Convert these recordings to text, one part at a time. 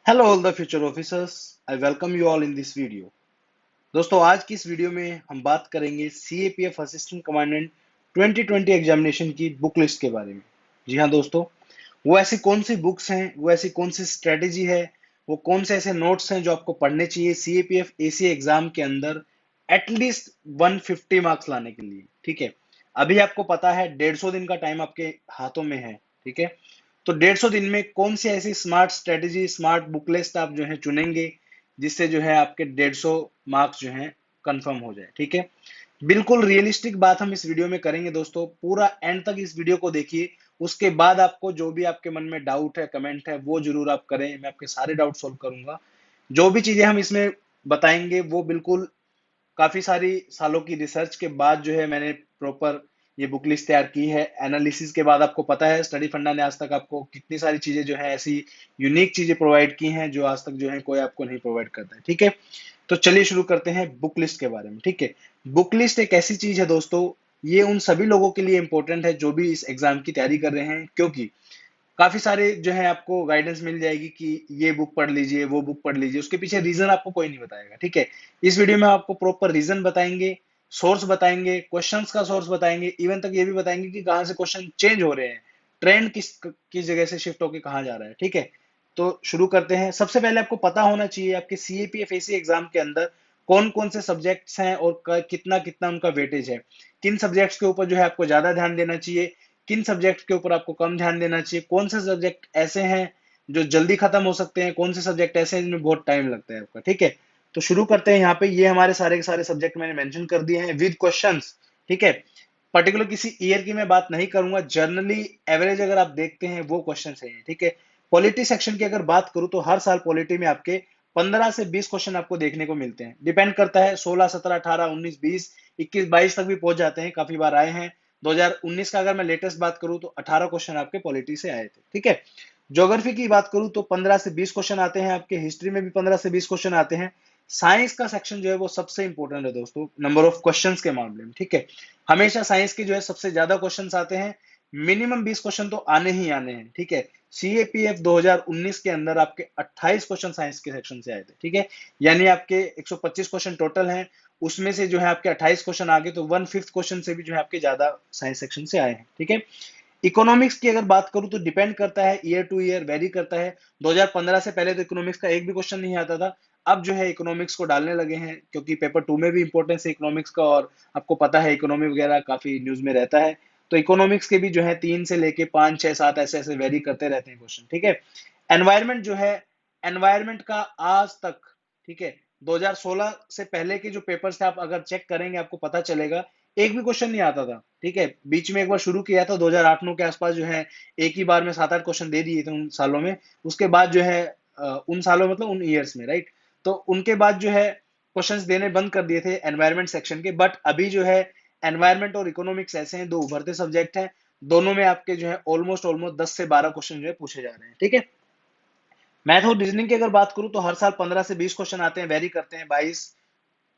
Hello all the future officers, I welcome you all in this video। दोस्तों आज की इस वीडियो में हम बात करेंगे CAPF असिस्टेंट कमांडेंट 2020 एग्जामिनेशन की बुक लिस्ट के बारे में। जी हाँ दोस्तों, वो ऐसी कौन सी बुक्स हैं, वो ऐसी कौन सी स्ट्रेटेजी है, वो कौन से ऐसे नोट्स हैं जो आपको पढ़ने चाहिए CAPF AC एग्जाम के अंदर एटलीस्ट 150 मार्क्स लाने के लिए। ठीक है, अभी आपको पता है 150 दिन का टाइम आपके हाथों में है। ठीक है, तो 150 दिन में कौन सी ऐसी smart strategy, smart book list आप जो है चुनेंगे जिससे जो है आपके 150 मार्क्स जो है कंफर्म हो जाए। ठीक है, बिल्कुल रियलिस्टिक बात हम इस वीडियो में करेंगे दोस्तों, पूरा एंड तक इस वीडियो को देखिए। उसके बाद आपको जो भी आपके मन में डाउट है, कमेंट है, वो जरूर आप करें, मैं आपके सारे डाउट सोल्व करूंगा। जो भी चीजें हम इसमें बताएंगे वो बिल्कुल काफी सारी सालों की रिसर्च के बाद जो है मैंने प्रॉपर ये बुक लिस्ट तैयार की है। एनालिसिस के बाद आपको पता है स्टडी फंडा ने आज तक आपको कितनी सारी चीजें जो है ऐसी यूनिक चीजें प्रोवाइड की हैं जो आज तक जो है कोई आपको नहीं प्रोवाइड करता है। ठीक है, तो चलिए शुरू करते हैं बुक लिस्ट के बारे में। ठीक है, बुक लिस्ट एक ऐसी चीज है दोस्तों, ये उन सभी लोगों के लिए इंपॉर्टेंट है जो भी इस एग्जाम की तैयारी कर रहे हैं, क्योंकि काफी सारे जो है आपको गाइडेंस मिल जाएगी कि ये बुक पढ़ लीजिए, वो बुक पढ़ लीजिए, उसके पीछे रीजन आपको कोई नहीं बताएगा। ठीक है, इस वीडियो में आपको प्रॉपर रीजन बताएंगे, सोर्स बताएंगे, क्वेश्चंस का सोर्स बताएंगे, इवन तक ये भी बताएंगे कि कहाँ से क्वेश्चन चेंज हो रहे हैं, ट्रेंड किस जगह से शिफ्ट होकर कहाँ जा रहा है। ठीक है, तो शुरू करते हैं। सबसे पहले आपको पता होना चाहिए आपके CAPF AC एग्जाम के अंदर कौन कौन से सब्जेक्ट्स हैं और कितना कितना उनका वेटेज है, किन सब्जेक्ट्स के ऊपर जो है आपको ज्यादा ध्यान देना चाहिए, किन सब्जेक्ट के ऊपर आपको कम ध्यान देना चाहिए, कौन से सब्जेक्ट ऐसे हैं जो जल्दी खत्म हो सकते हैं, कौन से सब्जेक्ट ऐसे हैं जिनमें बहुत टाइम लगता है आपका। ठीक है, तो शुरू करते हैं। यहाँ पे ये हमारे सारे के सारे सब्जेक्ट मैंने मेंशन कर दिए हैं विद क्वेश्चंस। ठीक है, पर्टिकुलर किसी ईयर की मैं बात नहीं करूंगा, जनरली एवरेज अगर आप देखते हैं वो क्वेश्चन है। ठीक है, पॉलिटी सेक्शन की अगर बात करूं तो हर साल पॉलिटी में आपके 15 से 20 क्वेश्चन आपको देखने को मिलते हैं। डिपेंड करता है, 16 17 18 19 20 21 22 तक भी पहुंच जाते हैं, काफी बार आए हैं। 2019 का अगर मैं लेटेस्ट बात करूं तो 18 क्वेश्चन आपके पॉलिटी से आए थे। ठीक है, ज्योग्राफी की बात करूं तो 15 से 20 क्वेश्चन आते हैं आपके, हिस्ट्री में भी 15 से 20 क्वेश्चन आते हैं। साइंस का सेक्शन जो है वो सबसे इंपॉर्टेंट है दोस्तों नंबर ऑफ क्वेश्चंस के मामले में। ठीक है, हमेशा साइंस के जो है सबसे ज्यादा क्वेश्चंस आते हैं, मिनिमम 20 क्वेश्चन तो आने ही आने हैं। ठीक है, CAPF 2019 के अंदर आपके 28 क्वेश्चन साइंस के सेक्शन से आए थे। ठीक है, यानी आपके 125 क्वेश्चन टोटल हैं, उसमें से जो है आपके 28 क्वेश्चन आ गए, तो 1/5 क्वेश्चन से भी जो है आपके ज्यादा साइंस सेक्शन से आए हैं। ठीक है, इकोनॉमिक्स की अगर बात करूं तो डिपेंड करता है, ईयर टू ईयर वेरी करता है। 2015 से पहले तो इकोनॉमिक्स का एक भी क्वेश्चन नहीं आता था, अब जो है इकोनॉमिक्स को डालने लगे हैं क्योंकि पेपर 2 में भी इंपॉर्टेंस है इकोनॉमिक्स का, और आपको पता है इकोनॉमी वगैरह काफी न्यूज में रहता है। तो इकोनॉमिक्स के भी जो है 3 से लेके 5 6 7 ऐसे ऐसे वेरी करते रहते हैं क्वेश्चन। ठीक है, एनवायरमेंट जो है, एनवायरमेंट का आज तक, ठीक है, 2016 से पहले के जो पेपर्स थे आप अगर चेक करेंगे आपको पता चलेगा एक भी क्वेश्चन नहीं आता था। ठीक है, बीच में एक बार शुरू किया था 2008-9 के आसपास, जो है एक ही बार में 7-8 क्वेश्चन दे दिए थे उन सालों में। उसके बाद जो है उन सालों मतलब उन ईयर्स में, राइट, तो उनके बाद जो है क्वेश्चंस देने बंद कर दिए थे एनवायरमेंट सेक्शन के। बट अभी जो है एनवायरमेंट और इकोनॉमिक्स ऐसे हैं, दो उभरते सब्जेक्ट हैं, दोनों में आपके जो है ऑलमोस्ट ऑलमोस्ट 10 से 12 क्वेश्चन जो है पूछे जा रहे हैं। ठीक है, मैथ और रीजनिंग की अगर बात करूं तो हर साल 15 से 20 क्वेश्चन आते हैं, वेरी करते हैं, 22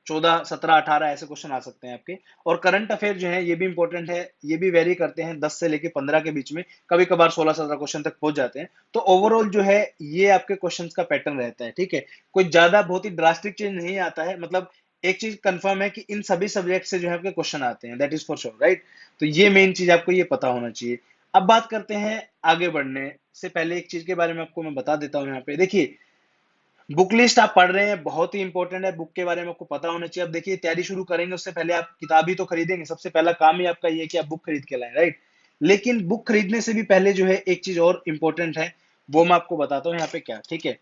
14 17 18 ऐसे क्वेश्चन आ सकते हैं आपके। और करंट अफेयर जो है ये भी इंपॉर्टेंट है, ये भी वेरी करते हैं 10 से लेके 15 के बीच में, कभी कभार 16 17 क्वेश्चन तक पहुंच जाते हैं। तो ओवरऑल जो है ये आपके क्वेश्चंस का पैटर्न रहता है। ठीक है, कोई ज्यादा बहुत ही ड्रास्टिक चेंज नहीं आता है, मतलब एक चीज कंफर्म है कि इन सभी सब्जेक्ट से जो है आपके क्वेश्चन आते हैं, that is for sure, right. तो ये मेन चीज आपको ये पता होना चाहिए। अब बात करते हैं, आगे बढ़ने से पहले एक चीज के बारे में आपको मैं बता देता हूँ। यहाँ पे देखिए, बुक लिस्ट आप पढ़ रहे हैं, बहुत ही इंपॉर्टेंट है, बुक के बारे में आपको पता होना चाहिए। अब देखिए, तैयारी शुरू करेंगे उससे पहले आप किताब ही तो खरीदेंगे, सबसे पहला काम ही आपका ये है कि आप बुक खरीद के लाएं, राइट। लेकिन बुक खरीदने से भी पहले जो है एक चीज और इंपॉर्टेंट है, वो मैं आपको बताता हूँ यहाँ पे क्या। ठीक है,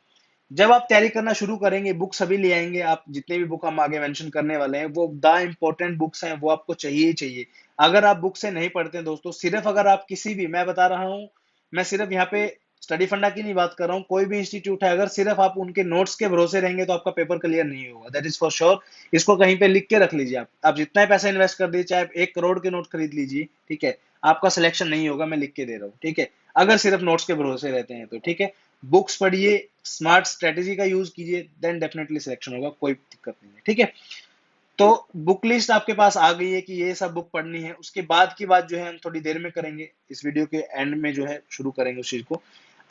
जब आप तैयारी करना शुरू करेंगे बुक सभी ले आएंगे, आप जितने भी बुक हम आगे मेंशन करने वाले हैं वो द इंपॉर्टेंट बुक्स हैं, वो आपको चाहिए ही चाहिए। अगर आप बुक से नहीं पढ़ते हैं दोस्तों, सिर्फ अगर आप किसी भी, मैं बता रहा हूँ, मैं सिर्फ यहाँ पे स्टडी फंडा की नहीं बात कर रहा हूँ, कोई भी इंस्टीट्यूट है, अगर सिर्फ आप उनके नोट्स के भरोसे रहेंगे तो आपका पेपर क्लियर नहीं होगा, दैट इज फॉर श्योर। इसको कहीं पे लिख के रख लीजिए, आप जितना ही पैसा इन्वेस्ट कर दीजिए, चाहे आप 1 करोड़ के नोट खरीद लीजिए, ठीक है, आपका सिलेक्शन नहीं होगा, मैं लिख के दे रहा हूँ। ठीक है, अगर सिर्फ नोट्स के भरोसे रहते हैं तो। ठीक है, बुक्स पढ़िए, स्मार्ट स्ट्रेटेजी का यूज कीजिए, देन डेफिनेटली सिलेक्शन होगा, कोई दिक्कत नहीं है। ठीक है, तो बुक लिस्ट आपके पास आ गई है कि ये सब बुक पढ़नी है। उसके बाद की बात जो है हम थोड़ी देर में करेंगे, इस वीडियो के एंड में जो है शुरू करेंगे उस चीज को।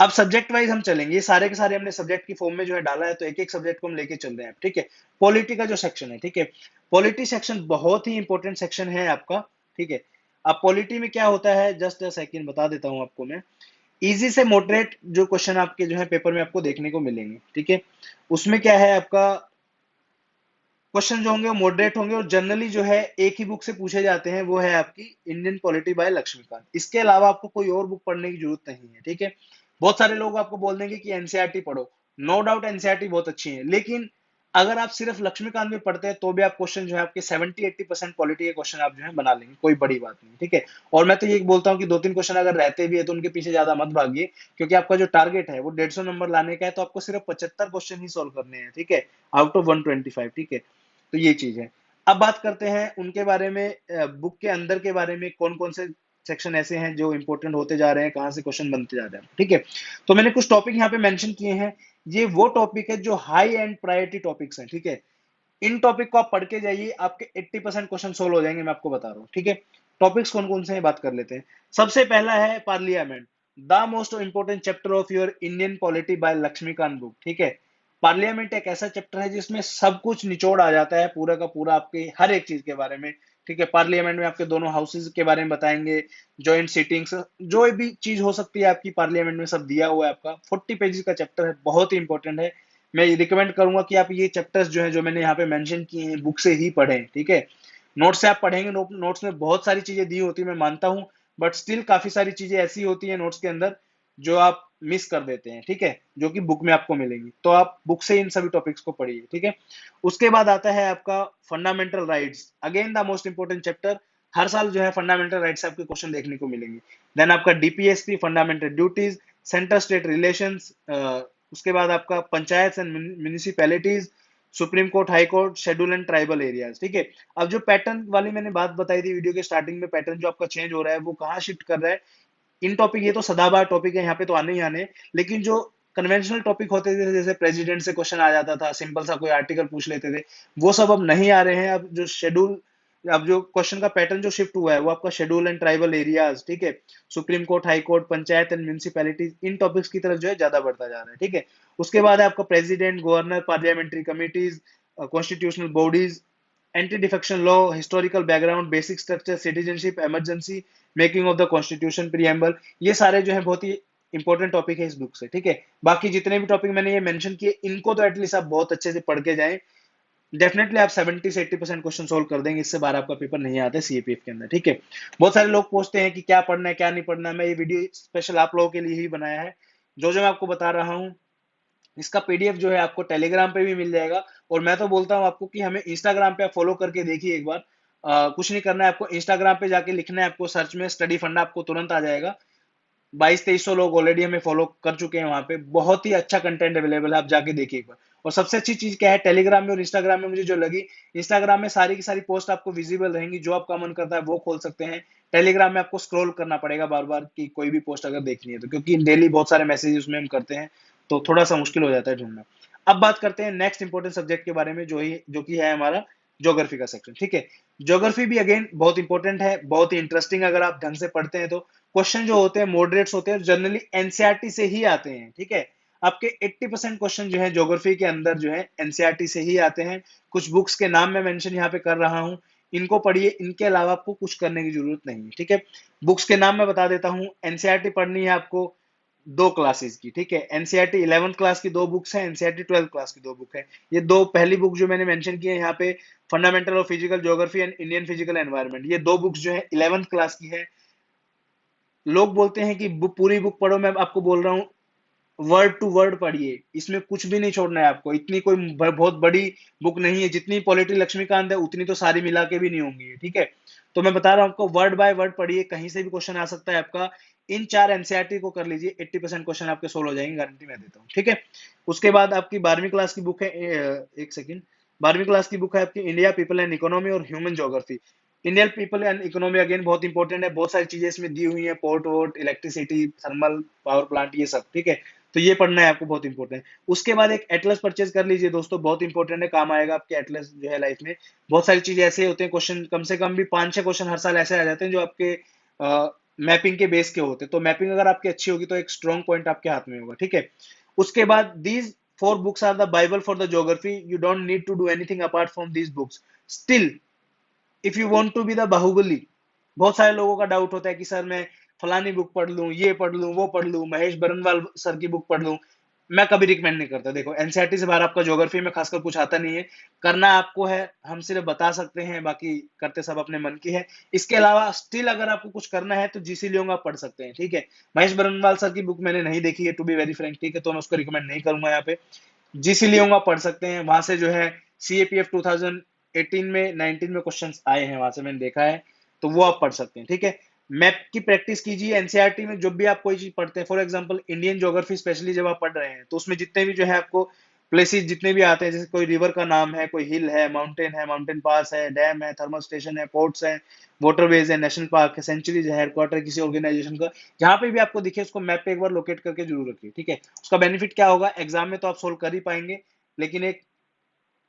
अब सब्जेक्ट वाइज हम चलेंगे, ये सारे के सारे हमने सब्जेक्ट की फॉर्म में जो है डाला है, तो एक एक सब्जेक्ट को हम लेके चल रहे हैं, ठीक है। पॉलिटी का जो सेक्शन है, ठीक है, पॉलिटी सेक्शन बहुत ही इंपॉर्टेंट सेक्शन है आपका, ठीक है। अब पॉलिटी में क्या होता है, जस्ट अ सेकंड बता देता हूं आपको मैं। इजी से मॉडरेट जो क्वेश्चन आपके जो है पेपर में आपको देखने को मिलेंगे, ठीक है। उसमें क्या है आपका, क्वेश्चन जो होंगे वो मॉडरेट होंगे, और जनरली जो है एक ही बुक से पूछे जाते हैं, वो है आपकी इंडियन पॉलिटी बाय लक्ष्मीकांत। इसके अलावा आपको कोई और बुक पढ़ने की जरूरत नहीं है, ठीक है। बहुत सारे लोग आपको बोल देंगे कि एनसीईआरटी पढ़ो, नो डाउट एनसीईआरटी बहुत अच्छी है, लेकिन अगर आप सिर्फ लक्ष्मीकांत में पढ़ते हैं तो भी आप क्वेश्चन जो है आपके 70-80% पॉलिटी के क्वेश्चन आप जो है बना लेंगे, कोई बड़ी बात नहीं, ठीक है। और मैं तो ये बोलता हूँ कि 2-3 क्वेश्चन अगर रहते भी है तो उनके पीछे ज्यादा मत भागिए, क्योंकि आपका जो टारगेट है वो 150 नंबर लाने का है, तो आपको सिर्फ 75 क्वेश्चन ही सोल्व करने हैं, ठीक है, आउट ऑफ 125, ठीक है। तो ये चीज है। अब बात करते हैं उनके बारे में, बुक के अंदर के बारे में, कौन कौन से सेक्शन ऐसे हैं जो इंपॉर्टेंट होते जा रहे हैं, कहाँ से क्वेश्चन बनते जा रहे हैं, ठीक है। तो मैंने कुछ टॉपिक यहाँ पे मेंशन किए हैं, ये वो टॉपिक है जो हाई एंड प्रायोरिटी टॉपिक्स हैं, ठीक है। इन टॉपिक को आप पढ़ के जाइए, आपके 80% क्वेश्चन सोल्व हो जाएंगे, मैं आपको बता रहा हूँ, ठीक है। टॉपिक्स कौन कौन से हैं बात कर लेते हैं। सबसे पहला है parliament, the most important chapter of your Indian polity by Laxmikanth book, ठीक है। पार्लियामेंट एक ऐसा चैप्टर है जिसमें सब कुछ निचोड़ आ जाता है, पूरा का पूरा आपके हर एक चीज के बारे में, ठीक है। पार्लियामेंट में आपके दोनों हाउसेज के बारे में बताएंगे, जॉइंट सीटिंग्स, जो भी चीज हो सकती है आपकी पार्लियामेंट में सब दिया हुआ है आपका। 40 पेजेस का चैप्टर है, बहुत ही इंपॉर्टेंट है। मैं रिकमेंड करूंगा कि आप ये चैप्टर्स जो है जो मैंने यहाँ पे मेंशन किए हैं बुक से ही पढ़ें, ठीक है। नोट से आप पढ़ेंगे, नोट्स में बहुत सारी चीजें दी होती है, मैं मानता हूँ, बट स्टिल काफी सारी चीजें ऐसी होती है नोट्स के अंदर जो आप मिस कर देते हैं, ठीक है, जो कि बुक में आपको मिलेंगी, तो आप बुक से इन सभी टॉपिक्स को पढ़िए, ठीक है। उसके बाद आता है आपका fundamental rights, again the most important chapter. हर साल जो है फंडामेंटल राइट्स आपके क्वेश्चन देखने को मिलेंगे। देन आपका DPSP, fundamental duties, centre state relations, उसके बाद आपका panchayat and municipalities, supreme court, high court, schedule and tribal areas, ठीक है। अब जो पैटर्न वाली मैंने बात बताई थी वीडियो के स्टार्टिंग में, पैटर्न जो आपका चेंज हो रहा है वो कहाँ शिफ्ट कर रहा है, इन टॉपिक, ये तो सदाबहार टॉपिक है, यहाँ पे तो आने ही आने, लेकिन जो कन्वेंशनल टॉपिक होते थे, जैसे प्रेसिडेंट से क्वेश्चन आ जाता था, सिंपल सा कोई आर्टिकल पूछ लेते थे, वो सब अब नहीं आ रहे हैं। अब जो शेड्यूल, अब जो क्वेश्चन का पैटर्न जो शिफ्ट हुआ है वो आपका शेड्यूल एंड ट्राइबल एरियाज, ठीक है, supreme court, high court, panchayat and municipalities, in topics की तरफ जो है ज्यादा बढ़ता जा रहा है, ठीक है। उसके बाद है आपका president, governor, parliamentary committees, constitutional bodies, anti defection law, historical background, basic structure, citizenship, emergency, making of the constitution, preamble, ये सारे जो है बहुत ही इंपॉर्टेंट टॉपिक है इस बुक से, ठीक है। बाकी जितने भी टॉपिक मैंने ये मेंशन किए, इनको तो एटलीस्ट आप बहुत अच्छे से पढ़ के जाएं, डेफिनेटली आप 70 से 80% क्वेश्चन सोल्व कर देंगे, इससे बाहर आपका पेपर नहीं आता है सीएपीएफ के अंदर, ठीक है। बहुत सारे लोग पूछते हैं कि क्या पढ़ना है क्या नहीं पढ़ना है, मैं ये वीडियो स्पेशल आप लोगों के लिए ही बनाया है। जो जो मैं आपको बता रहा हूँ, इसका पीडीएफ जो है आपको टेलीग्राम पे भी मिल जाएगा, और मैं तो बोलता हूँ आपको कि हमें इंस्टाग्राम पे आप फॉलो करके देखिए एक बार। कुछ नहीं करना है आपको, इंस्टाग्राम पे जाके लिखना है आपको, सर्च में स्टडी फंडा, आपको तुरंत आ जाएगा। 2200-2300 लोग ऑलरेडी हमें फॉलो कर चुके हैं वहां पे, बहुत ही अच्छा कंटेंट अवेलेबल है, आप जाके देखिए एक बार। और सबसे अच्छी चीज क्या है टेलीग्राम में और इंस्टाग्राम में मुझे जो लगी, इंस्टाग्राम में सारी की सारी पोस्ट आपको विजिबल रहेंगी, जो आपका मन करता है वो खोल सकते हैं। टेलीग्राम में आपको स्क्रॉल करना पड़ेगा बार बार कि कोई भी पोस्ट अगर देखनी है तो, क्योंकि डेली बहुत सारे मैसेज उसमें हम करते हैं, तो थोड़ा सा मुश्किल हो जाता है ढूंढना। अब बात करते हैं नेक्स्ट इंपॉर्टेंट सब्जेक्ट के बारे में, जो कि है हमारा ज्योग्राफी का सेक्शन, ठीक है। ज्योग्राफी भी अगेन बहुत इंपॉर्टेंट है, बहुत ही इंटरेस्टिंग, अगर आप ढंग से पढ़ते हैं तो। क्वेश्चन जो होते हैं मॉडरेट्स होते हैं, जनरली एनसीईआरटी से ही आते हैं, ठीक है। आपके 80% क्वेश्चन जो है ज्योग्राफी के अंदर जो है एनसीईआरटी से ही आते हैं। कुछ बुक्स के नाम मैं मेंशन यहाँ पे कर रहा हूँ, इनको पढ़िए, इनके अलावा आपको कुछ करने की जरूरत नहीं है, ठीक है। बुक्स के नाम मैं बता देता हूँ। एनसीईआरटी पढ़नी है आपको दो क्लासेस की, ठीक है। एनसीईआरटी 11th क्लास की दो बुक्स है, एनसीईआरटी 12th क्लास की दो बुक है। ये दो पहली बुक जो मैंने मेंशन की है यहाँ पे, fundamental of physical geography and Indian physical environment, ये दो बुक्स जो है 11th क्लास की है। लोग बोलते हैं कि पूरी बुक पढ़ो, मैं आपको बोल रहा हूँ वर्ड टू वर्ड पढ़िए, इसमें कुछ भी नहीं छोड़ना है आपको। इतनी कोई बहुत बड़ी बुक नहीं है, जितनी पॉलिटी लक्ष्मीकांत है उतनी तो सारी मिला के भी नहीं होंगी, ठीक है। तो मैं बता रहा हूँ आपको, वर्ड बाय वर्ड पढ़िए, कहीं से भी क्वेश्चन आ सकता है आपका। इन 4 एनसीईआरटी को कर लीजिए, 80% क्वेश्चन आपके सोल्व हो जाएंगे, गारंटी मैं देता हूँ, ठीक है। उसके बाद आपकी 12वीं क्लास की बुक है, एक सेकेंड, 12वीं क्लास की बुक है आपकी इंडिया पीपल एंड इकोनॉमी और human geography. Indian people and economy again बहुत इंपॉर्टेंट है, बहुत सारी चीजें इसमें दी हुई है, पोर्ट वोर्ट, इलेक्ट्रिसिटी, थर्मल पावर प्लांट, ये सब, ठीक है। तो ये पढ़ना है आपको, बहुत इंपॉर्टेंट है। उसके बाद एक एटलस परचेज कर लीजिए दोस्तों, बहुत इंपॉर्टेंट है, काम आएगा आपके एटलस जो है लाइफ में। बहुत सारी चीजें ऐसे होते हैं, क्वेश्चन कम से कम भी 5-6 क्वेश्चन हर साल ऐसे आ जाते हैं जो आपके मैपिंग के बेस के होते हैं, तो मैपिंग अगर आपकी अच्छी होगी तो एक स्ट्रॉन्ग पॉइंट आपके हाथ में होगा, ठीक है। उसके बाद these four books are the Bible for the geography, you don't need to do anything apart from these books. Still if you want to be the Baahubali, बहुत सारे लोगों का डाउट होता है कि सर मैं फलानी बुक पढ़ लूं, ये पढ़ लूं, वो पढ़ लूं, महेश बरनवाल सर की बुक पढ़ लूं। मैं कभी रिकमेंड नहीं करता। देखो एनसीईआरटी से बाहर आपका ज्योग्राफी में खासकर कुछ आता नहीं है, करना आपको है, हम सिर्फ बता सकते हैं, बाकी करते सब अपने मन की है। इसके अलावा स्टिल अगर आपको कुछ करना है तो जीसी लियोंग आप पढ़ सकते हैं, ठीक है। महेश बरनवाल सर की बुक मैंने नहीं देखी है टू बी वेरी फ्रैंक, ठीक है, तो मैं उसको रिकमेंड नहीं करूंगा यहाँ पे। जीसी लियोंग आप पढ़ सकते हैं, वहां से जो है सीएपीएफ 2018 में 19 में क्वेश्चंस आए हैं, वहां से मैंने देखा है, तो वो आप पढ़ सकते हैं, ठीक है। मैप की प्रैक्टिस कीजिए एनसीईआरटी में, जब भी आप कोई चीज पढ़ते हैं, for example Indian geography specially जब आप पढ़ रहे हैं, तो उसमें जितने भी जो है आपको प्लेसेस जितने भी आते हैं, जैसे कोई रिवर का नाम है, माउंटेन पास है, डैम है, थर्मल स्टेशन है, पोर्ट्स है, वाटरवेज है, नेशनल पार्क है, सेंचुरीज है, हेडक्वार्टर किसी ऑर्गेनाइजेशन का, जहां पे भी आपको दिखे उसको मैप पे एक बार लोकेट करके जरूर रखिए, ठीक है। उसका बेनिफिट क्या होगा, एग्जाम में तो आप सोल्व कर ही पाएंगे, लेकिन एक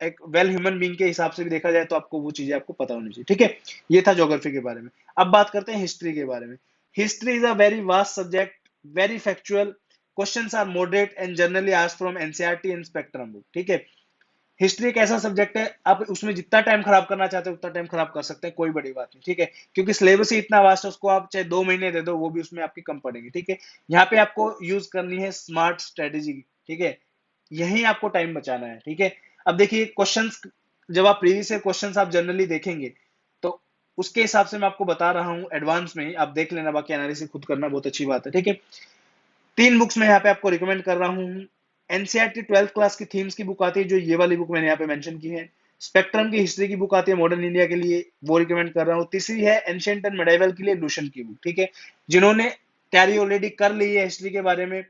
एक वेल ह्यूमन बीइंग के हिसाब से भी देखा जाए तो आपको वो चीजें आपको पता होनी चाहिए, ठीक है। ये था ज्योग्राफी के बारे में। अब बात करते हैं हिस्ट्री के बारे में। History is a very vast subject, very factual, questions are moderate and generally asked from NCERT and Spectrum book, ठीक है। हिस्ट्री एक ऐसा सब्जेक्ट है, आप उसमें जितना टाइम खराब करना चाहते हैं उतना टाइम खराब कर सकते हैं, कोई बड़ी बात नहीं, ठीक है, क्योंकि सिलेबस ही इतना वास्ट है, उसको आप चाहे 2 महीने दे दो वो भी उसमें आपकी कम पड़ेगी, ठीक है। यहाँ पे आपको यूज करनी है स्मार्ट स्ट्रेटेजी, ठीक है, यही आपको टाइम बचाना है, ठीक है। अब देखिए क्वेश्चंस, जब आप प्रीवियस ईयर क्वेश्चंस आप जनरली देखेंगे, तो उसके हिसाब से मैं आपको बता रहा हूँ एडवांस में ही, आप देख लेना, बाकी एनालिसिस खुद करना बहुत अच्छी बात है, ठीक है। 3 बुक्स मैं यहाँ पे आपको रिकमेंड कर रहा हूँ। एनसीईआरटी 12th क्लास की थीम्स की बुक आती है, जो ये वाली बुक मैंने यहाँ पे मेंशन की है। स्पेक्ट्रम की हिस्ट्री की बुक आती है मॉडर्न इंडिया के लिए, वो रिकमेंड कर रहा हूँ। तीसरी है एंशिएंट एंड मेडाइवल के लिए लूशन की बुक, ठीक है। जिन्होंने तैयारी ऑलरेडी कर ली है हिस्ट्री के बारे में,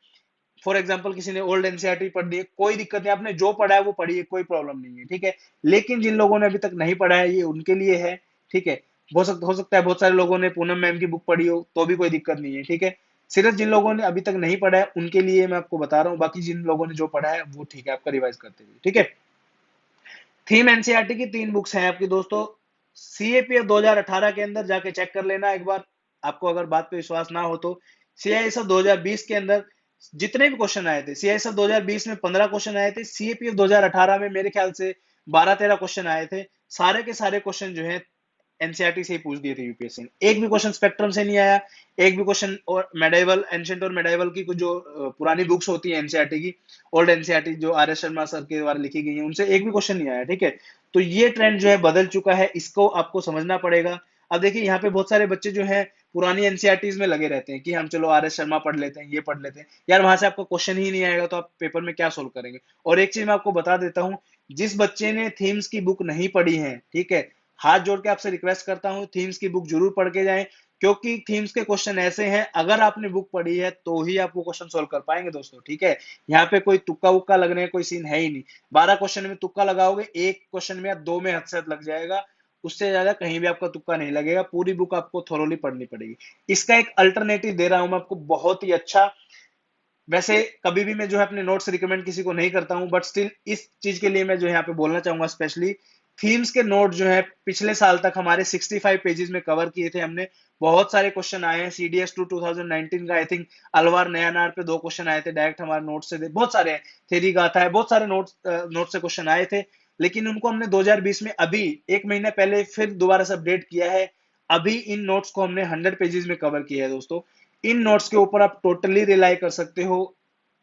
फॉर एग्जाम्पल किसी ने ओल्ड एनसीईआरटी पढ़ ली है, कोई दिक्कत नहीं, आपने जो पढ़ा है वो पढ़िए, कोई प्रॉब्लम नहीं है, ठीक है। लेकिन जिन लोगों ने अभी तक नहीं पढ़ा है, ये उनके लिए है, ठीक है। हो सकता है बहुत सारे लोगों ने पूनम मैम की बुक पढ़ी हो, तो भी कोई दिक्कत नहीं है, ठीक है। सिर्फ जिन लोगों ने अभी तक नहीं पढ़ा है उनके लिए मैं आपको बता रहा हूँ, बाकी जिन लोगों ने जो पढ़ा है वो ठीक है, आपका रिवाइज करते हुए, ठीक है। थीम एनसीईआरटी की 3 बुक्स हैं आपकी दोस्तों। सीएपीएफ 2018 के अंदर जाके चेक कर लेना एक बार, आपको अगर बात पे विश्वास ना हो तो। सीआईएसएफ 2020 के अंदर जितने भी क्वेश्चन आए थे, सीआईएसएफ 2020 में 15 क्वेश्चन आए थे, सीएपीएफ 2018 में मेरे ख्याल से 12-13 क्वेश्चन आए थे। सारे के सारे क्वेश्चन जो है एनसीईआरटी से ही पूछ दिए थे यूपीएससी ने, एक भी क्वेश्चन स्पेक्ट्रम से नहीं आया, एक भी क्वेश्चन और मेडाइवल एंशिएंट और मेडाइवल की कुछ जो पुरानी बुक्स होती है एनसीईआरटी की, ओल्ड एनसीईआरटी जो आर एस शर्मा सर के द्वारा लिखी गई है, उनसे एक भी क्वेश्चन नहीं आया, ठीक है। तो ये ट्रेंड जो है बदल चुका है, इसको आपको समझना पड़ेगा। अब देखिए यहाँ पे बहुत सारे बच्चे जो है पुरानी एनसीईआरटीज में लगे रहते हैं कि हम चलो आर एस शर्मा पढ़ लेते हैं, ये पढ़ लेते हैं, यार वहां से आपको क्वेश्चन ही नहीं आएगा तो आप पेपर में क्या सोल्व करेंगे। और एक चीज मैं आपको बता देता हूँ, जिस बच्चे ने थीम्स की बुक नहीं पढ़ी है, ठीक है, हाथ जोड़ के आपसे रिक्वेस्ट करता हूँ थीम्स की बुक जरूर पढ़ के जाएं, क्योंकि थीम्स के क्वेश्चन ऐसे हैं, अगर आपने बुक पढ़ी है तो ही आप वो क्वेश्चन सोल्व कर पाएंगे दोस्तों, ठीक है। यहाँ पे कोई तुक्का उक्का लगने का कोई सीन है ही नहीं। 12 क्वेश्चन में तुक्का लगाओगे, एक क्वेश्चन में या दो में हद से हद लग जाएगा, उससे ज्यादा कहीं भी आपका तुक्का नहीं लगेगा, पूरी बुक आपको थोरोली पढ़नी पड़ेगी। इसका एक अल्टरनेटिव दे रहा हूं मैं आपको, बहुत ही अच्छा। वैसे कभी भी मैं जो है अपने नोट्स रिकमेंड किसी को नहीं करता हूं, बट स्टिल इस चीज के लिए मैं जो है यहाँ पे बोलना चाहूंगा, स्पेशली थीम्स के नोट जो है पिछले साल तक हमारे 65 पेजेस में कवर किए थे हमने। बहुत सारे क्वेश्चन आए हैं, सीडीएस टू 2019 का आई थिंक अलवार नया नार पे 2 क्वेश्चन आए थे डायरेक्ट हमारे नोट से, बहुत सारे हैं, थेरी गाथा है, बहुत सारे नोट से क्वेश्चन आए थे। लेकिन उनको हमने 2020 में अभी 1 महीने पहले फिर दोबारा से अपडेट किया है। अभी इन नोट्स को हमने 100 पेजेस में कवर किया है दोस्तों। इन नोट्स के ऊपर आप टोटली रिलाई कर सकते हो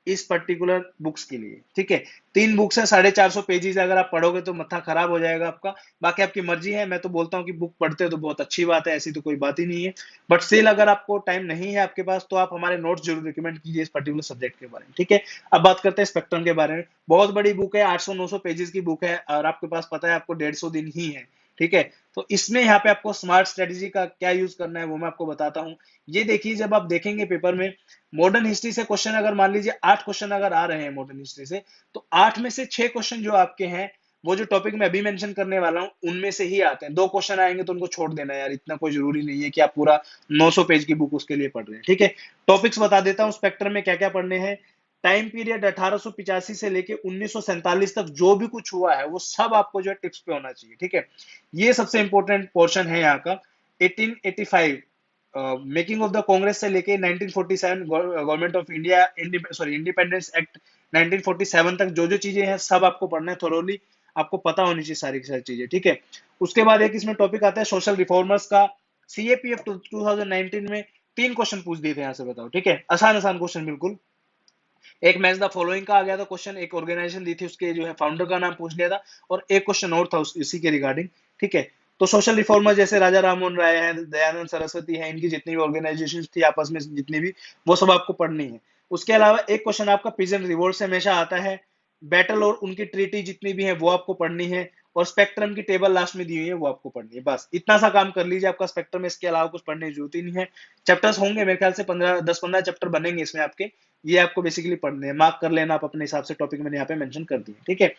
इस पर्टिकुलर बुक्स के लिए, ठीक है। 3 बुक्स है, 450 पेजेस, अगर आप पढ़ोगे तो मत्था खराब हो जाएगा आपका। बाकी आपकी मर्जी है, मैं तो बोलता हूँ कि बुक पढ़ते हो तो बहुत अच्छी बात है, ऐसी तो कोई बात ही नहीं है। बट स्टिल अगर आपको टाइम नहीं है आपके पास, तो आप हमारे नोट्स जरूर रिकमेंड कीजिए इस पर्टिकुलर सब्जेक्ट के बारे में, ठीक है। अब बात करते हैं स्पेक्ट्रम के बारे में। बहुत बड़ी बुक है, 800-900 पेजेस की बुक है, और आपके पास पता है आपको 150 दिन ही है, ठीक है। तो इसमें यहाँ पे आपको स्मार्ट स्ट्रेटेजी का क्या यूज करना है वो मैं आपको बताता हूँ। ये देखिए, जब आप देखेंगे पेपर में मॉडर्न हिस्ट्री से क्वेश्चन, अगर मान लीजिए 8 क्वेश्चन अगर आ रहे हैं मॉडर्न हिस्ट्री से, तो 8 में से 6 क्वेश्चन जो आपके हैं, वो जो टॉपिक मैं अभी मेंशन करने वाला हूं उनमें से ही आते हैं। 2 क्वेश्चन आएंगे तो उनको छोड़ देना यार, इतना कोई जरूरी नहीं है कि आप पूरा 900 पेज की बुक उसके लिए पढ़ रहे हैं, ठीक है। टॉपिक्स बता देता हूँ स्पेक्ट्रम में क्या क्या पढ़ने हैं। टाइम पीरियड 1885 से लेके 1947 तक जो भी कुछ हुआ है वो सब आपको जो है टिप्स पे होना चाहिए, ठीक है। ये सबसे इंपॉर्टेंट पोर्शन है यहाँ का। 1885 मेकिंग ऑफ द कांग्रेस से लेके 1947 government of India independence act 1947 तक जो जो चीजें हैं सब आपको पढ़ना है थोरोली, आपको पता होनी चाहिए सारी की सारी चीजें, ठीक है। उसके बाद एक इसमें टॉपिक आता है सोशल रिफॉर्मर्स का। सीएपीएफ 2019 में 3 क्वेश्चन पूछ दिए थे यहाँ से, बताओ, ठीक है, आसान आसान क्वेश्चन बिल्कुल। एक मैच द फॉलोइंग का आ गया था क्वेश्चन, एक ऑर्गेनाइजेशन दी थी उसके जो है फाउंडर का नाम पूछ लिया था, और एक क्वेश्चन और था इसी के रिगार्डिंग, ठीक है। तो सोशल रिफॉर्मर जैसे राजा राममोहन राय हैं, दयानंद सरस्वती हैं, इनकी जितनी भी ऑर्गेनाइजेशन थी आपस में जितनी भी, वो सब आपको पढ़नी है। उसके अलावा एक क्वेश्चन आपका पिजन रिवॉर्ड से हमेशा आता है, बैटल और उनकी ट्रीटी जितनी भी है वो आपको पढ़नी है, और स्पेक्ट्रम की टेबल लास्ट में दी हुई है वो आपको पढ़नी है। बस इतना सा काम कर लीजिए, आपका स्पेक्ट्रम में, इसके अलावा कुछ पढ़ने की जरूरत ही नहीं है। चैप्टर्स होंगे मेरे ख्याल से 10-15 चैप्टर बनेंगे इसमें आपके, ये आपको बेसिकली पढ़ने हैं, मार्क कर लेना आप अपने हिसाब से, टॉपिक मैंने यहाँ पे मेंशन कर दिए, ठीक है।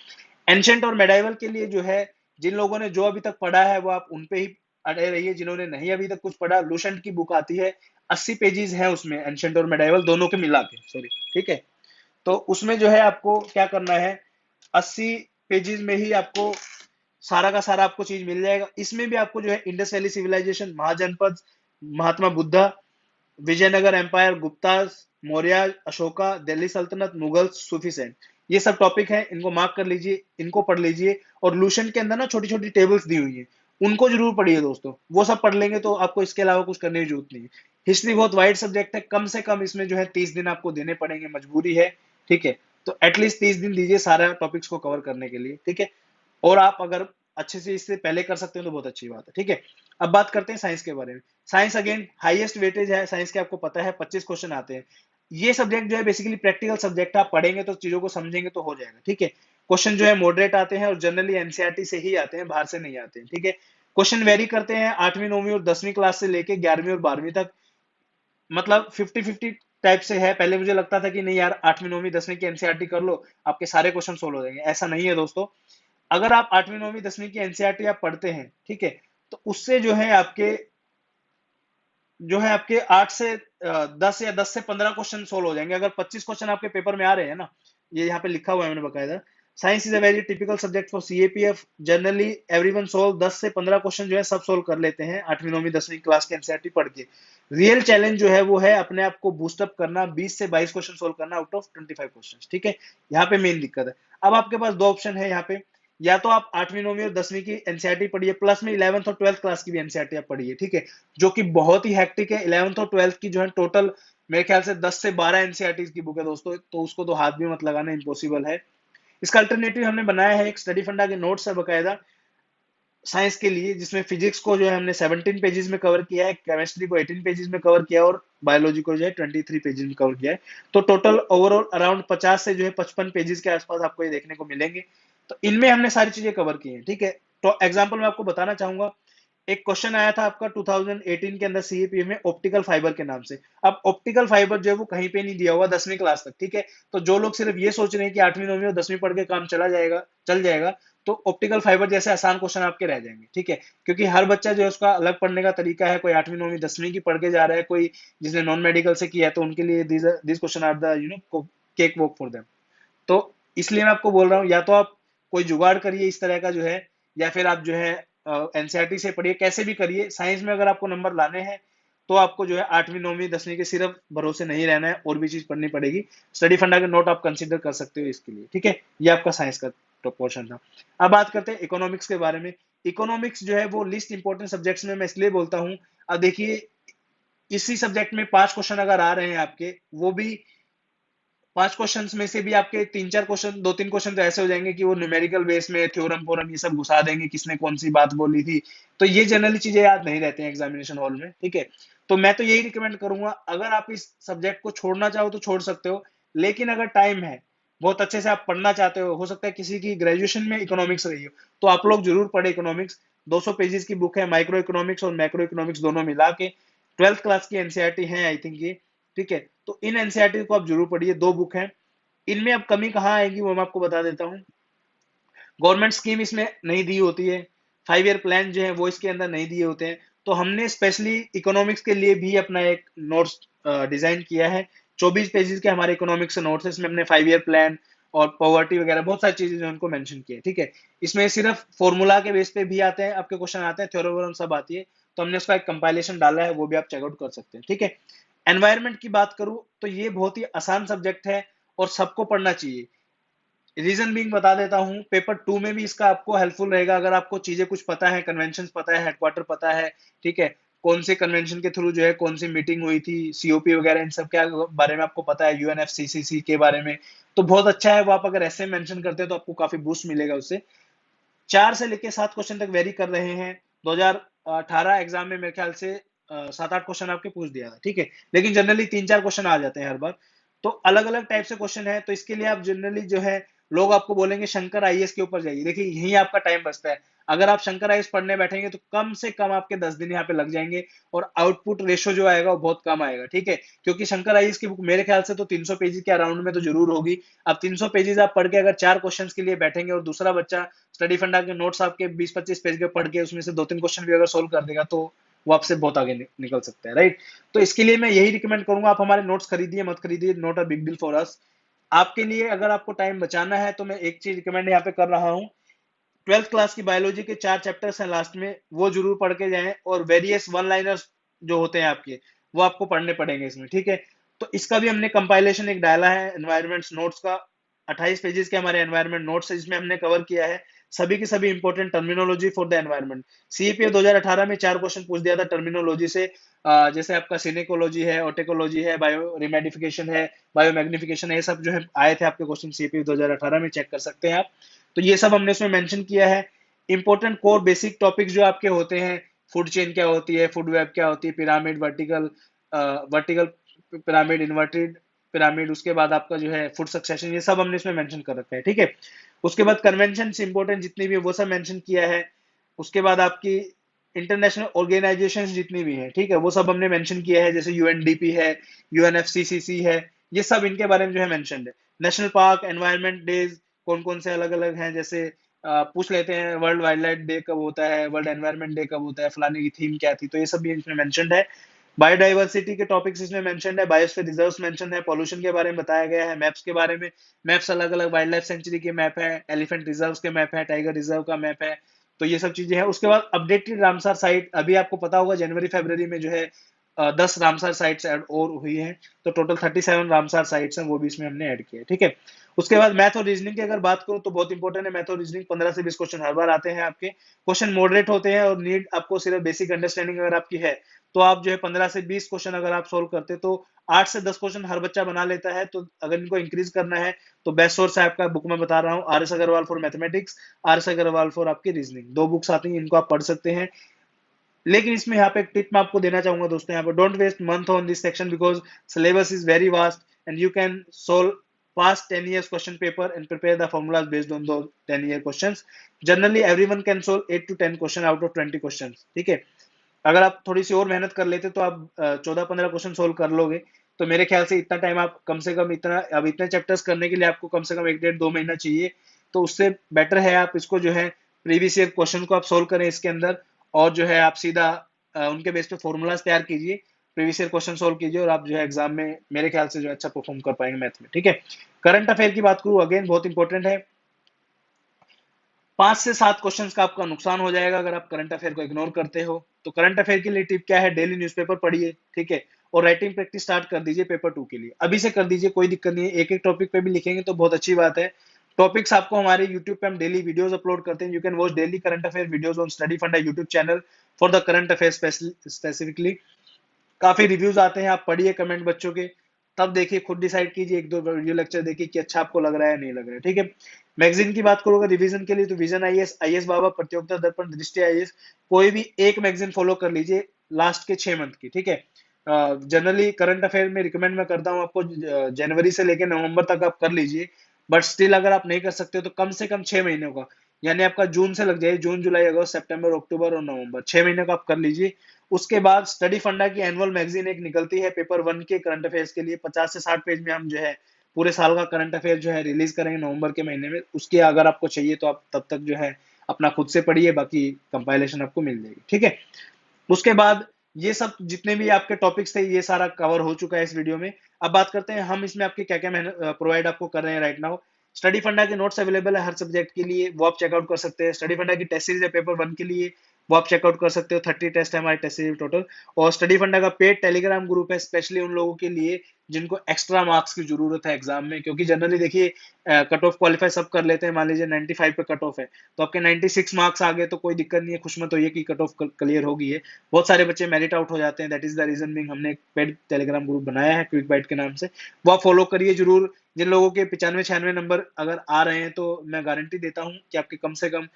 एंशंट और मेडाइवल के लिए जो है, जिन लोगों ने जो अभी तक पढ़ा है वो आप उन पे ही अड़े रहिए, जिन्होंने नहीं अभी तक कुछ पढ़ा, लूसेंट की बुक आती है, 80 पेजेस है उसमें, एंशंट और मेडाइवल दोनों के मिला के, सॉरी, ठीक है। तो उसमें जो है आपको क्या करना है, 80 पेजेस में ही आपको सारा का सारा आपको चीज मिल जाएगा। इसमें भी आपको जो है इंडस वैली सिविलाइजेशन, महाजनपद, महात्मा बुद्धा, विजयनगर एम्पायर, गुप्ता, मौर्य, अशोका, दिल्ली सल्तनत, मुगल, सूफी सैन, ये सब टॉपिक है, इनको मार्क कर लीजिए, इनको पढ़ लीजिए। और लूसेंट के अंदर ना छोटी छोटी टेबल्स दी हुई है, उनको जरूर पढ़िए दोस्तों, वो सब पढ़ लेंगे तो आपको इसके अलावा कुछ करने की जरूरत नहीं है। हिस्ट्री बहुत वाइड सब्जेक्ट है, कम से कम इसमें जो है 30 दिन आपको देने पड़ेंगे, मजबूरी है, ठीक है। तो एटलीस्ट 30 दिन दीजिए सारा टॉपिक्स को कवर करने के लिए, ठीक है। और आप अगर अच्छे से इससे पहले कर सकते हो तो बहुत अच्छी बात है, ठीक है। अब बात करते हैं साइंस के बारे में। साइंस अगेन हाईएस्ट वेटेज है साइंस के, आपको पता है 25 क्वेश्चन आते हैं। ये सब्जेक्ट जो है बेसिकली प्रैक्टिकल सब्जेक्ट है, आप पढ़ेंगे तो चीजों को समझेंगे तो हो जाएगा, ठीक है। क्वेश्चन जो है मॉडरेट आते हैं और जनरली एनसीईआरटी से ही आते हैं, बाहर से नहीं आते हैं, ठीक है। क्वेश्चन वेरी करते हैं 8वीं 9वीं और 10वीं क्लास से लेके 11वीं और 12वीं तक, मतलब 50-50 टाइप से है। पहले मुझे लगता था कि नहीं यार 8वीं 9वीं 10वीं की एनसीईआरटी कर लो आपके सारे क्वेश्चन सोल्व हो जाएंगे, ऐसा नहीं है दोस्तों। अगर आप 8वीं 9वीं 10वीं की एनसीईआरटी आप पढ़ते हैं, ठीक है, तो उससे जो है आपके 8 से 10 या 10 से 15 क्वेश्चन सोल्व हो जाएंगे, अगर 25 क्वेश्चन आपके पेपर में आ रहे हैं ना, ये यहाँ पे लिखा हुआ है मैंने बकायदा। Science is a very typical subject for CAPF, generally everyone solve 10 से 15 क्वेश्चन जो है सब सोल्व कर लेते हैं 8वीं 9वीं 10वीं क्लास के एनसीईआरटी पढ़ के। रियल चैलेंज जो है वो है अपने आप को बूस्टअप करना, 20 से 22 क्वेश्चन सोल्व करना आउट ऑफ 25 क्वेश्चन, ठीक है। यहाँ पे मेन दिक्कत है। अब आपके पास दो ऑप्शन है यहाँ पे, या तो आप 8वीं 9वीं और 10वीं की एनसीईआरटी पढ़िए, प्लस में 11th और 12th क्लास की भी एनसीईआरटी आप पढ़िए, ठीक है, जो कि बहुत ही हैक्टिक है। 11th और 12th की जो है टोटल मेरे ख्याल से 10 से 12 एनसीईआरटी की बुक है दोस्तों, तो उसको तो हाथ भी मत लगाना, इम्पॉसिबल है। इसका अल्टरनेटिव हमने बनाया है, एक स्टडी फंडा के नोट्स है बकायदा साइंस के लिए, जिसमें फिजिक्स को जो है हमने 17 पेजेस में कवर किया है, केमिस्ट्री को 18 पेजेस में कवर किया है, और बायोलॉजी को जो है 23 पेजेस में कवर किया है। तो टोटल ओवरऑल अराउंड 50 से जो है 55 पेजेस के आसपास आपको ये देखने को मिलेंगे। तो इनमें हमने सारी चीजें कवर की हैं, ठीक है। तो एग्जाम्पल मैं आपको बताना चाहूंगा, एक क्वेश्चन आया था आपका 2018 के अंदर सीएपी में ऑप्टिकल फाइबर के नाम से। अब ऑप्टिकल फाइबर जो है वो कहीं पे नहीं दिया हुआ 10वीं क्लास तक, ठीक है। तो जो लोग सिर्फ ये सोच रहे हैं कि 8वीं 9वीं और 10वीं पढ़ के काम चल जाएगा, तो ऑप्टिकल फाइबर जैसे आसान क्वेश्चन आपके रह जाएंगे, ठीक है। क्योंकि हर बच्चा जो है उसका अलग पढ़ने का तरीका है, कोई 8वीं 9वीं 10वीं की पढ़ के जा रहा है, कोई जिसने नॉन मेडिकल से किया है, तो उनके लिए this question are the cake walk for them. तो इसलिए मैं आपको बोल रहा हूँ, या तो आप कोई जुगाड़ करिए इस तरह का जो है, या फिर आप जो है एनसीईआरटी से पढ़िए, कैसे भी करिए। साइंस में अगर आपको नंबर लाने हैं तो आपको जो है 8वीं 9वीं 10वीं के सिर्फ भरोसे नहीं रहना है, और भी चीज पढ़नी पड़ेगी। स्टडी फंडा के नोट आप कंसिडर कर सकते हो इसके लिए, ठीक है। ये आपका साइंस का तो पोर्शन था। अब बात करते हैं इकोनॉमिक्स के बारे में। इकोनॉमिक्स जो है वो लिस्ट इंपॉर्टेंट सब्जेक्ट्स में मैं इसलिए बोलता हूँ, अब देखिए इसी सब्जेक्ट में 5 क्वेश्चन अगर आ रहे हैं आपके, वो भी 5 क्वेश्चन में से भी आपके 3-4 क्वेश्चन, 2-3 क्वेश्चन तो ऐसे हो जाएंगे कि वो न्यूमेरिकल बेस में थ्योरम फोरम ये सब घुसा देंगे, किसने कौन सी बात बोली थी। तो ये जनरली चीजें याद नहीं रहती हैं एग्जामिनेशन हॉल में, ठीक है। तो मैं तो यही रिकमेंड करूंगा, अगर आप इस सब्जेक्ट को छोड़ना चाहो तो छोड़ सकते हो, लेकिन अगर टाइम है, बहुत अच्छे से आप पढ़ना चाहते हो सकता है किसी की ग्रेजुएशन में इकोनॉमिक्स रही हो, तो आप लोग जरूर पढ़े इकोनॉमिक्स। 200 पेजेस की बुक है, माइक्रो इकोनॉमिक्स और मैक्रो इकोनॉमिक्स दोनों मिला के, 12th क्लास की एनसीईआरटी है आई थिंक ये, ठीक है। तो इन एनसीईआरटी को आप जरूर पढ़िए, दो बुक हैं। इनमें अब कमी कहाँ आएगी वो मैं आपको बता देता हूँ। गवर्नमेंट स्कीम इसमें नहीं दी होती है, 5 ईयर प्लान जो है वो इसके अंदर नहीं दिए होते हैं। तो हमने स्पेशली इकोनॉमिक्स के लिए भी अपना एक नोट्स डिजाइन किया है। 24 पेजेस के हमारे इकोनॉमिक्स के नोट्स है, इसमें हमने 5 ईयर प्लान और पॉवर्टी वगैरह बहुत सारी चीजें जो उनको मेंशन किए, ठीक है। इसमें सिर्फ फॉर्मूला के बेस पे भी आते हैं आपके क्वेश्चन, आते हैं थ्योरम सब आती है। तो हमने उसका एक कंपाइलेशन डाला है, वो भी आप चेकआउट कर सकते हैं, ठीक है। एनवायरनमेंट की बात करूं तो ये बहुत ही आसान सब्जेक्ट है और सबको पढ़ना चाहिए। रीजन बीइंग बता देता हूं, पेपर 2 में भी इसका आपको हेल्पफुल रहेगा अगर आपको चीजें कुछ पता है, कन्वेंशन पता है, हेडक्वार्टर पता है, ठीक है, कौन से कन्वेंशन के थ्रू जो है कौन सी मीटिंग हुई थी, सीओपी वगैरह, इन सब के बारे में आपको पता है, यूएनएफसीसीसी के बारे में, तो बहुत अच्छा है वो। आप अगर ऐसे मेंशन करते हैं तो आपको काफी बूस्ट मिलेगा उससे। 4 से लेके 7 क्वेश्चन तक वेरी कर रहे हैं। 2018 एग्जाम में मेरे ख्याल से 7-8 क्वेश्चन आपके पूछ दिया था, ठीक है, लेकिन जनरली 3-4 क्वेश्चन आ जाते हैं हर बार। तो अलग अलग टाइप से क्वेश्चन है, तो इसके लिए आप जनरली जो है, लोग आपको बोलेंगे शंकर आईएएस के ऊपर जाइए। देखिए यही आपका टाइम बचता है। अगर आप शंकर आईएएस पढ़ने बैठेंगे तो कम से कम आपके 10 दिन यहाँ पे लग जाएंगे, और आउटपुट रेशो जो आएगा वो बहुत कम आएगा, ठीक है, क्योंकि शंकर आईएएस की बुक मेरे ख्याल से तो 300 पेजेस के अराउंड में तो जरूर होगी। अब 300 पेजेस आप पढ़ के अगर 4 क्वेश्चन के लिए बैठेंगे और दूसरा बच्चा स्टडी फंडा के नोट्स आपके 20-25 पेज के पढ़ के उसमें से 2-3 क्वेश्चन भी अगर सोल्व कर देगा तो वो आपसे बहुत आगे निकल सकता है, राइट। तो इसके लिए मैं यही रिकमेंड करूंगा, आप हमारे नोट्स खरीदिए मत खरीदिए, not a big deal for us. आपके लिए अगर आपको टाइम बचाना है तो मैं एक चीज रिकमेंड यहाँ पे कर रहा हूँ, 12th क्लास की बायोलॉजी के 4 चैप्टर्स हैं लास्ट में, वो जरूर पढ़ के जाएं, और वेरियस वन लाइनर्स जो होते हैं आपके, वो आपको पढ़ने पड़ेंगे इसमें, ठीक है। तो इसका भी हमने कंपाइलेशन एक डाला है एनवायरमेंट्स नोट्स का। 28 पेजेस के हमारे एनवायरमेंट नोट्स है, जिसमें हमने कवर किया है सभी के सभी important terminology for the environment. CEP 2018 में 4 क्वेश्चन पूछ दिया था टर्मिनोलॉजी से। जैसे आपका सिनेकोलॉजी है, ऑटेकोलॉजी है, बायो रिमेडिफिकेशन है, बायो मैग्निफिकेशन है, ये सब जो है आए थे आपके क्वेश्चन सीईपी 2018 में, चेक कर सकते हैं आप। तो ये सब हमने इसमें मेंशन किया है। इंपॉर्टेंट कोर बेसिक टॉपिक्स जो आपके होते हैं, फूड चेन क्या होती है, फूड वेब क्या होती है, pyramid, vertical vertical pyramid, inverted pyramid, उसके बाद आपका जो है फूड सक्सेशन, ये सब हमने इसमें मेंशन कर रखा है, ठीक है। उसके बाद कन्वेंशन इंपॉर्टेंट जितनी भी है वो सब मेंशन किया है। उसके बाद आपकी इंटरनेशनल ऑर्गेनाइजेशन जितनी भी है, ठीक है, वो सब हमने मेंशन किया है, जैसे यूएनडीपी है, यूएनएफसीसीसी है, ये सब इनके बारे में जो है मेंशन है। नेशनल पार्क एनवायरमेंट डेज कौन कौन से अलग अलग हैं, जैसे पूछ लेते हैं वर्ल्ड वाइल्ड लाइफ डे कब होता है, वर्ल्ड एनवायरमेंट डे कब होता है, फलाने की थीम क्या थी, तो ये सब भी इसमें मेंशनड है। बायोडाइवर्सिटी के टॉपिक्स इसमें मेंशनड है, बायोस्फीयर रिजर्व्स मेंशन है, पॉल्यूशन के बारे में बताया गया है, मैप्स के बारे में, मैप्स अलग अलग वाइल्ड लाइफ सेंचुरी के मैप है, एलिफेंट रिजर्व के मैप है, टाइगर रिजर्व का मैप है, तो ये सब चीजें हैं। उसके बाद अपडेटेड रामसर साइट, अभी आपको पता होगा जनवरी फरवरी में जो है 10 रामसर साइट्स ऐड और हुई हैं, तो टोटल 37 रामसर साइट्स हैं, वो भी इसमें हमने ऐड किया है, ठीक है। उसके बाद मैथ और रीजनिंग की अगर बात करूं तो बहुत इंपॉर्टेंट है मैथ और रीजनिंग। 15 से 20 क्वेश्चन हर बार आते हैं आपके, क्वेश्चन मॉडरेट होते हैं, और नीड आपको सिर्फ बेसिक अंडरस्टैंडिंग अगर आपकी है तो आप जो है 15 से 20 क्वेश्चन अगर आप सोल्व करते तो 8 से 10 क्वेश्चन हर बच्चा बना लेता है। तो अगर इनको इंक्रीज करना है तो बेस्ट सोर्स है आपका, बुक में बता रहा हूँ, R S Agarwal for mathematics, R S Agarwal for आपकी रीजनिंग, 2 बुक्स आती हैं, इनको आप पढ़ सकते हैं। लेकिन इसमें यहाँ पे एक टिप मैं आपको देना चाहूंगा दोस्तों, यहाँ पे don't waste month on this section because syllabus is very vast and you can solve past 10 years question paper and prepare the formulas based on those 10-year questions. Generally everyone can solve 8 to 10 question out of 20 questions, ठीक है। अगर आप थोड़ी सी और मेहनत कर लेते तो आप 14-15 क्वेश्चन सोल्व कर लोगे। तो मेरे ख्याल से इतना टाइम आप कम से कम, इतना अब इतने चैप्टर्स करने के लिए आपको कम से कम 1-1.5-2 महीना चाहिए। तो उससे बेटर है आप इसको जो है प्रीवियस ईयर क्वेश्चन को आप सोल्व करें इसके अंदर, और जो है आप सीधा उनके बेस पे फॉर्मूलाज तैयार कीजिए, प्रीवियस ईयर क्वेश्चन सोल्व कीजिए, और आप जो है एग्जाम में मेरे ख्याल से जो अच्छा परफॉर्म कर पाएंगे मैथ में, ठीक है। करंट अफेयर की बात करूँ, अगेन बहुत इंपॉर्टेंट है। 5 से 7 क्वेश्चन का आपका नुकसान हो जाएगा अगर आप करंट अफेयर को इग्नोर करते हो। तो करंट अफेयर के लिए टिप क्या है, डेली न्यूज़पेपर पढ़िए, ठीक है, और राइटिंग प्रैक्टिस स्टार्ट कर दीजिए पेपर 2 के लिए, अभी से कर दीजिए, कोई दिक्कत नहीं है। एक एक टॉपिक पे भी लिखेंगे तो बहुत अच्छी बात है। टॉपिक्स आपको हमारे यूट्यूब पे हम डेली वीडियोस अपलोड करते हैं, you can watch daily current affair videos on study funda YouTube channel for the current affair specifically. काफी रिव्यूज आते हैं, आप पढ़िए कमेंट बच्चों के, तब देखिए, खुद डिसाइड कीजिए, 1-2 वीडियो लेक्चर देखिए कि अच्छा आपको लग रहा है नहीं लग रहा है, ठीक है। मैगजीन की बात करोगे रिवीजन के लिए तो विजन आईएएस, आईएएस बाबा, प्रतियोगिता दर्पण, दृष्टि आईएएस, कोई भी एक मैगजीन फॉलो कर लीजिए लास्ट के 6 मंथ की, ठीक है। जनरली करंट अफेयर में रिकमेंड मैं करता हूँ आपको जनवरी से लेकर नवंबर तक आप कर लीजिए, बट स्टिल अगर आप नहीं कर सकते हो तो कम से कम 6 महीने का, यानी आपका जून से लग जाए, जून जुलाई अगस्त सितंबर अक्टूबर और नवंबर, 6 महीने का आप कर लीजिए। उसके बाद स्टडी फंडा की एनुअल मैगजीन एक निकलती है पेपर 1 के करंट अफेयर्स के लिए, 50 से 60 पेज में हम जो है पूरे साल का करंट अफेयर जो है रिलीज करेंगे नवंबर के महीने में। उसकी अगर आपको चाहिए तो आप तब तक जो है अपना खुद से पढ़िए, बाकी कंपाइलेशन आपको मिल जाएगी, ठीक है। उसके बाद ये सब जितने भी आपके टॉपिक्स थे ये सारा कवर हो चुका है इस वीडियो में। अब बात करते हैं हम इसमें आपके क्या क्या प्रोवाइड आपको कर रहे हैं राइट नाउ। स्टडी फंडा के नोट्स अवेलेबल है हर सब्जेक्ट के लिए, वो आप चेकआउट कर सकते हैं। स्टडी फंडा की टेस्ट सीरीज है पेपर 1 के लिए, वो आप चेकआउट कर सकते हो। 30 टेस्ट है हमारे टेस्ट सीरीज टोटल। और स्टडी फंडा का पेड टेलीग्राम ग्रुप है स्पेशली उन लोगों के लिए जिनको एक्स्ट्रा मार्क्स की जरूरत है एग्जाम में, क्योंकि जनरली देखिए कट ऑफ क्वालिफाई सब कर लेते हैं, मान लीजिए 95 पे कट ऑफ है तो आपके 96 मार्क्स आ गए तो कोई दिक्कत नहीं है, खुश मत होइए कि कट ऑफ क्लियर हो गई है। बहुत सारे बच्चे मेरिट आउट हो जाते हैं, that is the reason being हमने एक पेड टेलीग्राम ग्रुप बनाया है क्विक बाइट के नाम से, वो आप फॉलो करिए जरूर। जिन लोगों के 95-96 नंबर अगर आ रहे हैं तो मैं गारंटी देता हूं कि आपके कम से कम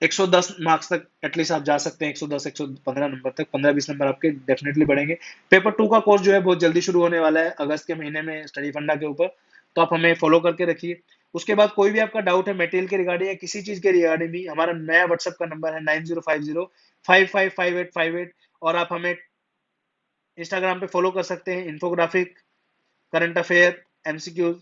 110 मार्क्स तक एटलीस्ट आप जा सकते हैं, 110 115 नंबर तक, 15-20 नंबर आपके डेफिनेटली बढ़ेंगे। पेपर 2 का कोर्स जो है बहुत जल्दी शुरू होने वाला है अगस्त के महीने में स्टडी फंडा के ऊपर, तो आप हमें फॉलो करके रखिए। उसके बाद कोई भी आपका डाउट है मटेरियल के रिगार्डिंग या किसी चीज के रिगार्डिंग भी, हमारा नया व्हाट्सएप का नंबर है 9050555858, और आप हमें इंस्टाग्राम पे फॉलो कर सकते हैं, इन्फोग्राफिक करंट अफेयर एमसीक्यू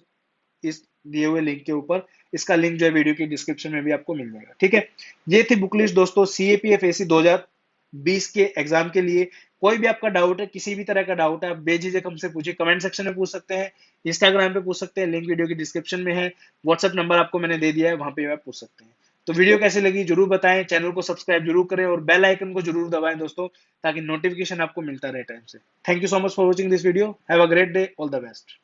इस दिए हुए लिंक के ऊपर। इसका लिंक जो है वीडियो की डिस्क्रिप्शन में भी आपको मिल जाएगा, ठीक है। ये थी बुक लिस्ट दोस्तों सीएपीएफ एसी 2020 के एग्जाम के लिए। कोई भी आपका डाउट है, किसी भी तरह का डाउट है, आप बेझिझक हमसे पूछिए, कमेंट सेक्शन में पूछ सकते हैं, इंस्टाग्राम पे पूछ सकते हैं, लिंक वीडियो की डिस्क्रिप्शन में है, व्हाट्सएप नंबर आपको मैंने दे दिया है, वहां पे आप पूछ सकते हैं। तो वीडियो कैसी लगी जरूर बताएं, चैनल को सब्सक्राइब जरूर करें और बेल आइकन को जरूर दबाएं दोस्तों, ताकि नोटिफिकेशन आपको मिलता रहे टाइम से। Thank you so much for watching this video, have a great day, all the best.